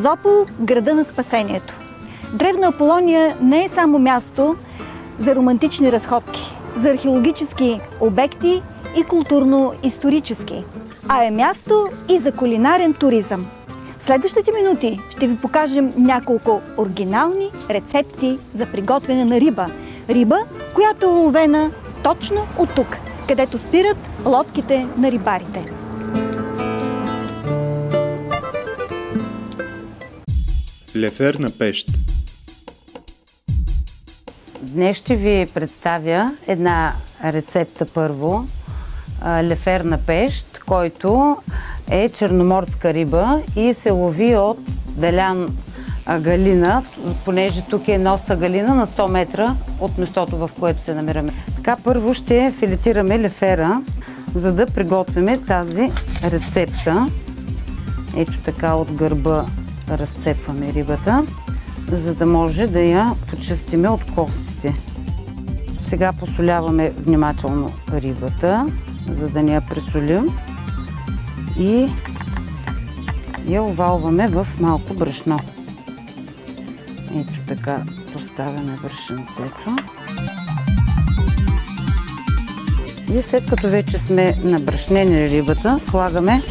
Созопол – града на спасението. Древна Аполония не е само място за романтични разходки, за археологически обекти и културно-исторически, а е място и за кулинарен туризъм. В следващите минути ще ви покажем няколко оригинални рецепти за приготвяне на риба. Риба, която е уловена точно от тук, където спират лодките на рибарите. Лефер на пещ. Днес ще ви представя една рецепта първо. Лефер на пещ, който е черноморска риба и се лови от Делян Галина, понеже тук е носа Галина на 100 метра от местото, в което се намираме. Така, първо ще филетираме лефера, за да приготвим тази рецепта. Ето така от гърба разцепваме рибата, за да може да я почистиме от костите. Сега посоляваме внимателно рибата, за да не я пресолим и я овалваме в малко брашно. Ето така поставяме брашенцето. И след като вече сме набрашнени рибата, слагаме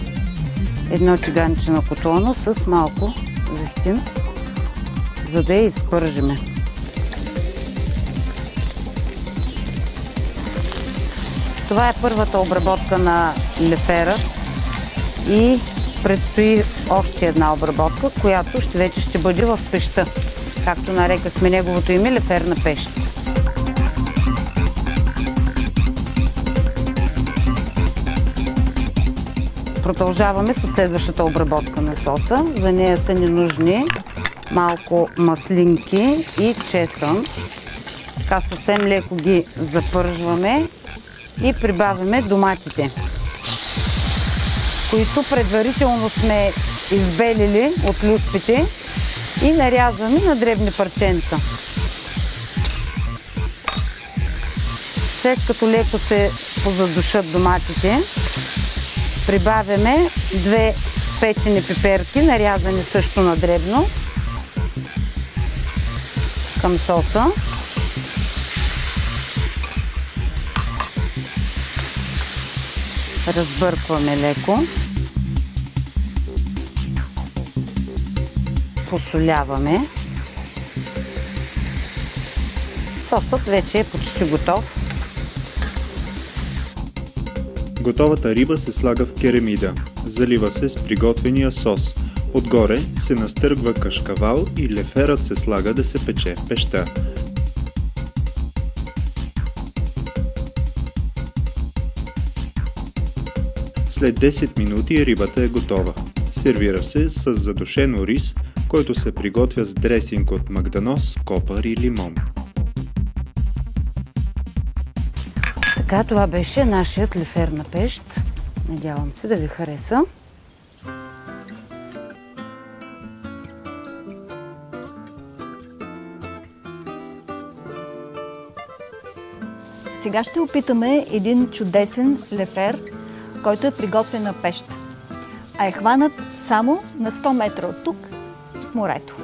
едно тиганче на котлона с малко зехтин, за да я изпържиме. Това е първата обработка на лефера и предстои още една обработка, която вече ще бъде в пещта. Както нарекахме неговото име, лефер на пещ. Продължаваме с следващата обработка на соса. За нея са ни нужни малко маслинки и чесън. Така съвсем леко ги запържваме и прибавяме доматите, които предварително сме избелили от люспите и нарязваме на дребни парченца. След като леко се позадушат доматите, прибавяме 2 печени пиперки, нарязани също на дребно към соса. Разбъркваме леко. Посоляваме. Сосът вече е почти готов. Готовата риба се слага в керемида. Залива се с приготвения сос. Отгоре се настъргва кашкавал и леферът се слага да се пече в пещта. След 10 минути рибата е готова. Сервира се с задушено рис, който се приготвя с дресинг от магданоз, копър и лимон. Така, това беше нашият лефер на пещ. Надявам се да ви хареса. Сега ще опитаме един чудесен лефер, който е приготвен на пещ, а е хванат само на 100 метра от тук, в морето.